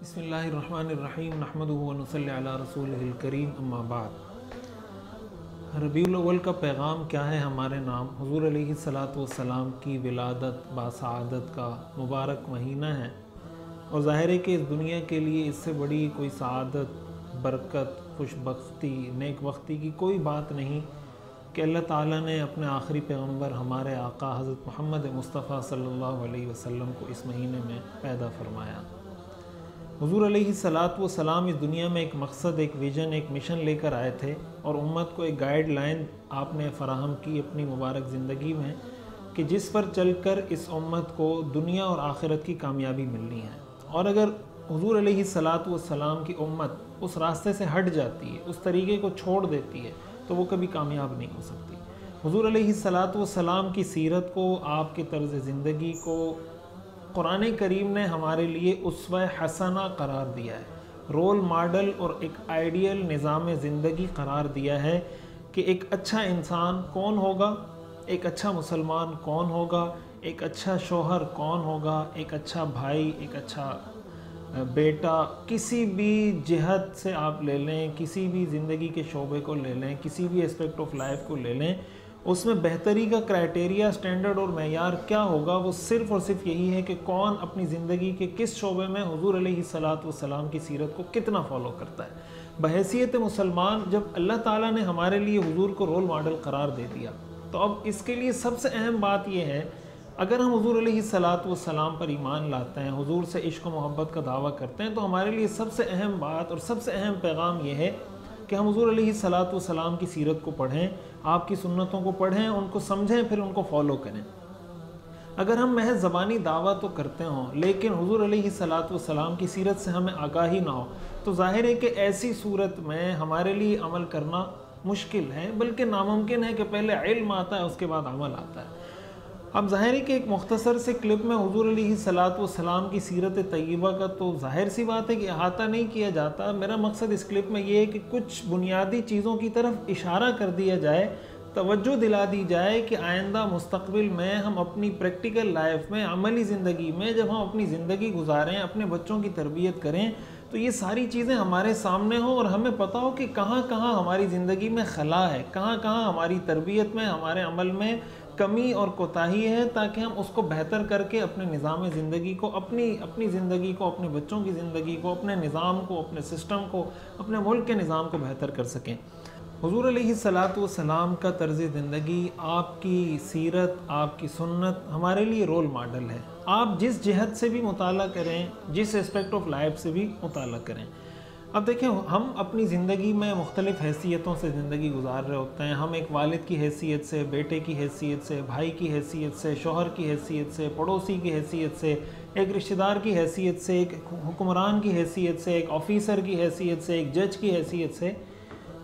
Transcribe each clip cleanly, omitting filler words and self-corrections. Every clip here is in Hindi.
बिस्मिल्लाहिर्रहमानिर्रहीम नहमदुहु व नुसल्ली अला रसूलिहिल करीम अम्मा बाद। रबीउल अव्वल का पैगाम क्या है हमारे नाम। हुज़ूर अलैहिस्सलातु वस्सलाम की विलादत बासआदत का मुबारक महीना है और ज़ाहिर है कि इस दुनिया के लिए इससे बड़ी कोई सआदत, बरकत, खुशबख्ती, नेक वक्ती की कोई बात नहीं कि अल्लाह ताला ने अपने आखिरी पैगम्बर हमारे आका हज़रत मोहम्मद मुस्तफ़ा सल्लल्लाहु अलैहि वसल्लम को इस महीने में पैदा फरमाया। हुज़ूर अलैहिस्सलातु वस्सलाम इस दुनिया में एक मकसद, एक विज़न, एक मिशन लेकर आए थे और उम्मत को एक गाइडलाइन आपने फ़राहम की अपनी मुबारक ज़िंदगी में कि जिस पर चलकर इस उम्मत को दुनिया और आखिरत की कामयाबी मिलनी है। और अगर हुज़ूर अलैहिस्सलातु वस्सलाम की उम्मत उस रास्ते से हट जाती है, उस तरीक़े को छोड़ देती है, तो वो कभी कामयाब नहीं हो सकती। हुज़ूर अलैहिस्सलातु वस्सलाम की सीरत को, आपके तर्ज़ ज़िंदगी को कुरान करीम ने हमारे लिए उस्वा हसना करार दिया है, रोल मॉडल और एक आइडियल निज़ाम ज़िंदगी करार दिया है कि एक अच्छा इंसान कौन होगा, एक अच्छा मुसलमान कौन होगा, एक अच्छा शोहर कौन होगा, एक अच्छा भाई, एक अच्छा बेटा। किसी भी जिहत से आप ले लें, किसी भी ज़िंदगी के शोबे को ले लें, किसी भी एस्पेक्ट ऑफ लाइफ को ले लें, उसमें बेहतरी का क्राइटेरिया, स्टैंडर्ड और मेयार क्या होगा, वो सिर्फ़ और सिर्फ यही है कि कौन अपनी ज़िंदगी के किस शोबे में हुज़ूर अलैहिस्सलातु वस्सलाम की सीरत को कितना फ़ॉलो करता है। बहैसियत मुसलमान जब अल्लाह ताला ने हमारे लिए हुज़ूर को रोल मॉडल करार दे दिया, तो अब इसके लिए सबसे अहम बात यह है, अगर हम हुज़ूर अलैहिस्सलातु वस्सलाम पर ईमान लाते हैं, हुज़ूर से इश्क व मोहब्बत का दावा करते हैं, तो हमारे लिए सबसे अहम बात और सबसे अहम पैगाम यह है कि हम हुज़ूर अलैहिस्सलातु वस्सलाम की सीरत को पढ़ें, आपकी सुन्नतों को पढ़ें, उनको समझें, फिर उनको फॉलो करें। अगर हम महज ज़बानी दावा तो करते हों लेकिन हुज़ूर अलैहिस्सलातु वस्सलाम की सीरत से हमें आगाही ना हो, तो ज़ाहिर है कि ऐसी सूरत में हमारे लिए अमल करना मुश्किल है, बल्कि नामुमकिन है कि पहले इल्म आता है उसके बाद अमल आता है। अब ज़ाहिर है कि एक मुख्तसर से क्लिप में हुज़ूर अलैहिस्सलातु वस्सलाम की सीरत तय्यबा का तो ज़ाहिर सी बात है कि अहाता नहीं किया जाता। मेरा मकसद इस क्लिप में ये है कि कुछ बुनियादी चीज़ों की तरफ इशारा कर दिया जाए, तवज्जो दिला दी जाए कि आइंदा मुस्तक़बिल में हम अपनी प्रैक्टिकल लाइफ में, अमली ज़िंदगी में जब हम अपनी ज़िंदगी गुजारें, अपने बच्चों की तरबियत करें, तो ये सारी चीज़ें हमारे सामने हों और हमें पता हो कि कहाँ कहाँ हमारी ज़िंदगी में खला है, कहाँ कहाँ हमारी तरबियत में, हमारे अमल में कमी और कोताही है, ताकि हम उसको बेहतर करके अपने निज़ाम ज़िंदगी को, अपनी ज़िंदगी को, अपने बच्चों की ज़िंदगी को, अपने निज़ाम को, अपने सिस्टम को, अपने मुल्क के निज़ाम को बेहतर कर सकें। हुज़ूर अलैहिस्सलातु वस्सलाम का तर्ज़ ज़िंदगी, आपकी सीरत, आपकी सुन्नत हमारे लिए रोल मॉडल है। आप जिस जिहत से भी मुताला करें, जिस एस्पेक्ट ऑफ लाइफ से भी मुताला करें। अब देखें, हम अपनी ज़िंदगी में मुख्तलिफ़ हैसियतों से ज़िंदगी गुजार रहे होते हैं। हम एक वालिद की हैसियत से, बेटे की हैसियत से, भाई की हैसियत से, शोहर की हैसियत से, पड़ोसी की हैसियत से, एक रिश्तेदार की हैसियत से, एक हुक्मरान की हैसियत से, एक ऑफ़िसर की हैसियत से, एक जज की हैसियत से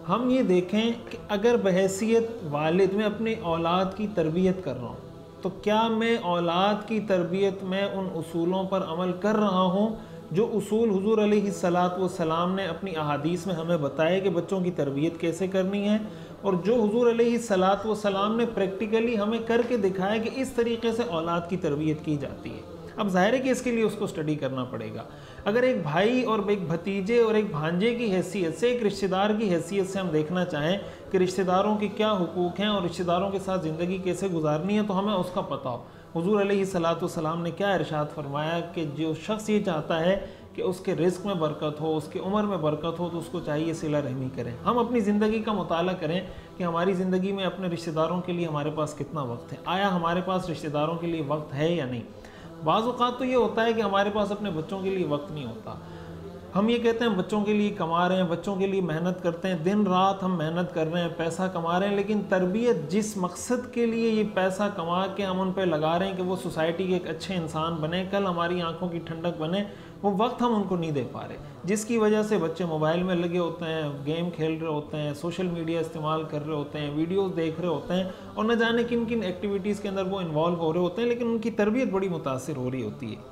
हम ये देखें कि अगर बहैसियत वालिद में अपनी औलाद की तरबियत कर रहा हूँ, तो क्या मैं औलाद की तरबियत में उन उसूलों पर अमल कर रहा हूँ जो उसूल हुज़ूर अलैहिस्सलातु वस्सलाम ने अपनी अहादीस में हमें बताया कि बच्चों की तरबियत कैसे करनी है, और जो हुज़ूर अलैहिस्सलातु वस्सलाम ने प्रैक्टिकली हमें करके दिखाया कि इस तरीके से औलाद की तरबियत की जाती है। अब ज़ाहिर है कि इसके लिए उसको स्टडी करना पड़ेगा। अगर एक भाई और एक भतीजे और एक भांजे की हैसियत से, एक रिश्तेदार की हैसियत से हम देखना चाहें कि रिश्तेदारों के क्या हुकूक हैं और रिश्तेदारों के साथ ज़िंदगी कैसे गुजारनी है, तो हमें उसका पता हो। हुज़ूर अलैहिस्सलातु वस्सलाम ने क्या इरशाद फरमाया कि जो शख्स ये चाहता है कि उसके रिज़्क़ में बरकत हो, उसकी उम्र में बरकत हो, तो उसको चाहिए सिला रहमी करें। हम अपनी ज़िंदगी का मुताला करें कि हमारी ज़िंदगी में अपने रिश्तेदारों के लिए हमारे पास कितना वक्त है, आया हमारे पास रिश्तेदारों के लिए वक्त है या नहीं। बाज़ औक़ात तो ये होता है कि हमारे पास अपने बच्चों के लिए वक्त नहीं होता। हम ये कहते हैं बच्चों के लिए कमा रहे हैं, बच्चों के लिए मेहनत करते हैं, दिन रात हम मेहनत कर रहे हैं, पैसा कमा रहे हैं, लेकिन तरबियत जिस मकसद के लिए ये पैसा कमा के हम उन पर लगा रहे हैं कि वो सोसाइटी के एक अच्छे इंसान बने, कल हमारी आंखों की ठंडक बने, वो वक्त हम उनको नहीं दे पा रहे, जिसकी वजह से बच्चे मोबाइल में लगे होते हैं, गेम खेल रहे होते हैं, सोशल मीडिया इस्तेमाल कर रहे होते हैं, वीडियोस देख रहे होते हैं और न जाने किन किन एक्टिविटीज़ के अंदर वो इन्वॉल्व हो रहे होते हैं, लेकिन उनकी तरबियत बड़ी मुतासिर हो रही होती है।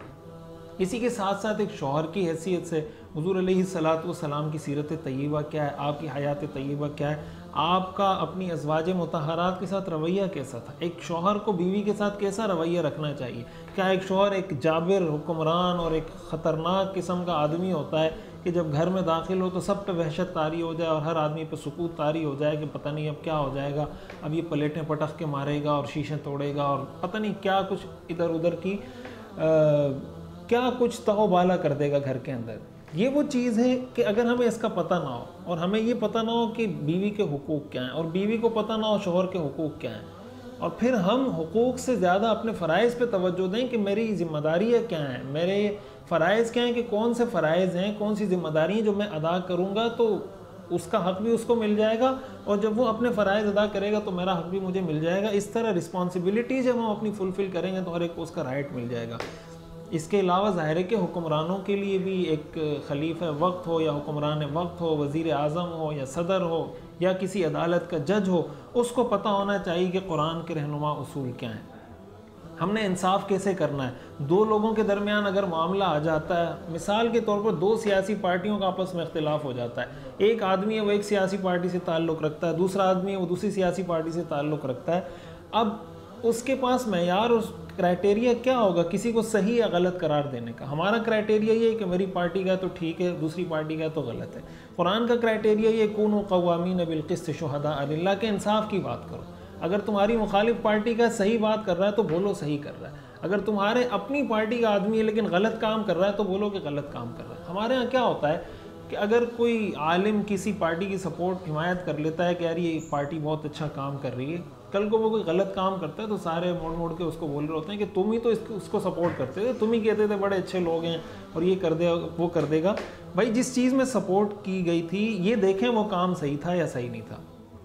इसी के साथ साथ एक शौहर की हैसियत से हुज़ूर अलैहिस्सलातु वस्सलाम की सीरत तय्यबा क्या है, आपकी हयात तय्यबा क्या है, आपका अपनी अज़वाज मुतहरात के साथ रवैया कैसा था, एक शौहर को बीवी के साथ कैसा रवैया रखना चाहिए। क्या एक शौहर एक जाबिर हुक्मरान और एक ख़तरनाक किस्म का आदमी होता है कि जब घर में दाखिल हो तो सब पे वहशत तारी हो जाए और हर आदमी पे सुकूत तारी हो जाए कि पता नहीं अब क्या हो जाएगा, अब ये प्लेटें पटक के मारेगा और शीशे तोड़ेगा और पता नहीं क्या कुछ इधर उधर की क्या कुछ तहोबाला कर देगा घर के अंदर। ये वो चीज़ है कि अगर हमें इसका पता ना हो और हमें ये पता ना हो कि बीवी के हुकूक क्या हैं और बीवी को पता ना हो शौहर के हुकूक क्या हैं, और फिर हम हुकूक से ज़्यादा अपने फ़राइज़ पे तवज्जो दें कि मेरी ज़िम्मेदारियाँ क्या हैं, मेरे फ़राइज़ क्या हैं, कि कौन से फ़राइज़ हैं, कौन सी ज़िम्मेदारी हैं जो मैं अदा करूँगा तो उसका हक़ भी उसको मिल जाएगा और जब वो अपने फ़राइज़ अदा करेगा तो मेरा हक़ भी मुझे मिल जाएगा। इस तरह रिस्पॉन्सिबिलिटी जब हम अपनी फुलफ़िल करेंगे तो हर एक को उसका राइट मिल जाएगा। इसके अलावा ज़ाहिर है कि हुक्मरानों के लिए भी एक खलीफा वक्त हो या हुक्मरान वक्त हो, वज़ीर आज़म हो या सदर हो या किसी अदालत का जज हो, उसको पता होना चाहिए कि कुरान के रहनुमा उसूल क्या हैं, हमने इंसाफ कैसे करना है। दो लोगों के दरमियान अगर मामला आ जाता है, मिसाल के तौर पर दो सियासी पार्टियों का आपस में इख्तिलाफ हो जाता है, एक आदमी है वो एक सियासी पार्टी से ताल्लुक़ रखता है, दूसरा आदमी है वो दूसरी सियासी पार्टी से ताल्लुक़ रखता है। अब उसके पास मेयार और क्राइटेरिया क्या होगा किसी को सही या गलत करार देने का। हमारा क्राइटेरिया ये है कि मेरी पार्टी का तो ठीक है, दूसरी पार्टी का तो गलत है। कुरान का क्राइटेरिया ये कूनू क़व्वामीन बिलक़िस्त शुहदा लिल्लाह, के इंसाफ की बात करो। अगर तुम्हारी मुखालिफ पार्टी का सही बात कर रहा है तो बोलो सही कर रहा है, अगर तुम्हारे अपनी पार्टी का आदमी है लेकिन गलत काम कर रहा है तो बोलो कि गलत काम कर रहा है। हमारे यहाँ क्या होता है कि अगर कोई आलिम किसी पार्टी की सपोर्ट हिमायत कर लेता है कि यार ये पार्टी बहुत अच्छा काम कर रही है, कल को वो कोई गलत काम करता है तो सारे मोड़ मोड़ के उसको बोल रहे होते हैं कि तुम ही तो उसको सपोर्ट करते थे, तुम ही कहते थे बड़े अच्छे लोग हैं और ये कर दे वो कर देगा। भाई जिस चीज़ में सपोर्ट की गई थी ये देखें वो काम सही था या सही नहीं था।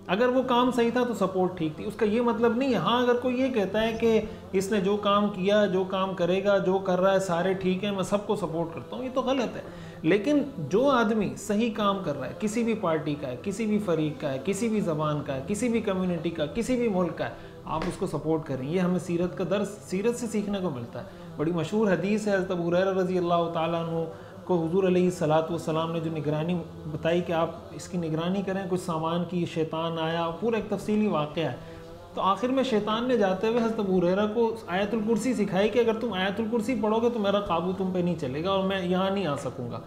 अगर वो काम सही था तो सपोर्ट ठीक थी। उसका ये मतलब नहीं, हाँ अगर कोई ये कहता है कि इसने जो काम किया, जो काम करेगा, जो कर रहा है सारे ठीक है, मैं सबको सपोर्ट करता हूँ, ये तो गलत है। लेकिन जो आदमी सही काम कर रहा है, किसी भी पार्टी का है, किसी भी फरीक का है, किसी भी ज़बान का है, किसी भी कम्युनिटी का, किसी भी मुल्क का है, आप उसको सपोर्ट करें। ये हमें सीरत का दर्स सीरत से सीखने को मिलता है। बड़ी मशहूर हदीस है, हज़रत अबू हुरैरा रज़ी अल्लाह ताला अन्हु को हुज़ूर अलैहिस्सलातु वस्सलाम ने जो निगरानी बताई कि आप इसकी निगरानी करें, कुछ सामान की, शैतान आया, पूरा एक तफसीली वाक़या है। तो आखिर में शैतान ने जाते हुए हज़रत अबू हुरैरा को आयतुल कुर्सी सिखाई कि अगर तुम आयतुल कुर्सी पढ़ोगे तो मेरा काबू तुम पे नहीं चलेगा और मैं यहाँ नहीं आ सकूँगा।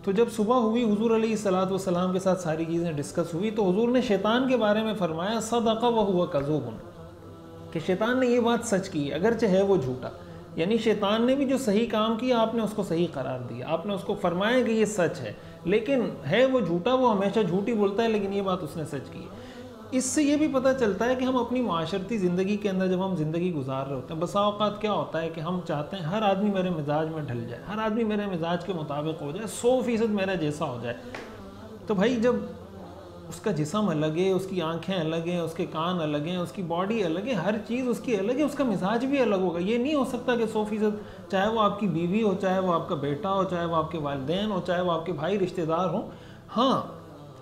तो जब सुबह हुई हुज़ूर अलैहिस्सलातु वस्सलाम के साथ सारी चीज़ें डिस्कस हुई तो हुज़ूर ने शैतान के बारे में फ़रमाया सदक़ा व हुवा कज़ूबुन, कि शैतान ने ये बात सच की अगरचे है वो झूठा। यानी शैतान ने भी जो सही काम किया आपने उसको सही करार दिया, आपने उसको फरमाया कि ये सच है, लेकिन है वो झूठा, वो हमेशा झूठी बोलता है, लेकिन ये बात उसने सच की है। इससे ये भी पता चलता है कि हम अपनी माशरती ज़िंदगी के अंदर जब हम ज़िंदगी गुजार रहे होते हैं, बसा औक़ात क्या होता है कि हम चाहते हैं हर आदमी मेरे मिजाज में ढल जाए, हर आदमी मेरे मिजाज के मुताबिक हो जाए, 100% मेरा जैसा हो जाए। तो भाई जब उसका जिस्म अलग है, उसकी आंखें अलग हैं, उसके कान अलग हैं, उसकी बॉडी अलग है, हर चीज़ उसकी अलग है, उसका मिजाज भी अलग होगा। ये नहीं हो सकता कि 100% चाहे वो आपकी बीवी हो, चाहे वो आपका बेटा हो, चाहे वो आपके वालिदैन हो, चाहे वो आपके भाई रिश्तेदार हों। हाँ,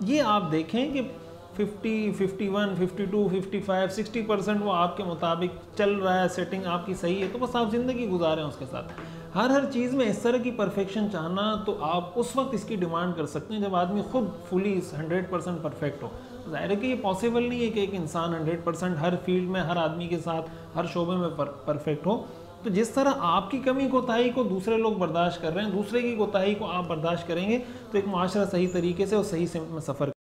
ये आप देखें कि 50, 51, 52, 55, 60% वो आपके मुताबिक चल रहा है, सेटिंग आपकी सही है, तो बस आप ज़िंदगी गुजारें उसके साथ। हर चीज़ में इस तरह की परफेक्शन चाहना तो आप उस वक्त इसकी डिमांड कर सकते हैं जब आदमी खुद फुली 100% परफेक्ट हो। ज़ाहिर है कि ये पॉसिबल नहीं है कि एक इंसान 100% हर फील्ड में, हर आदमी के साथ, हर शोबे में परफेक्ट हो। तो जिस तरह आपकी कमी कोताही को दूसरे लोग बर्दाश्त कर रहे हैं, दूसरे की कोताही को आप बर्दाश्त करेंगे तो एक माशरा सही तरीके से और सही सिमत में सफ़र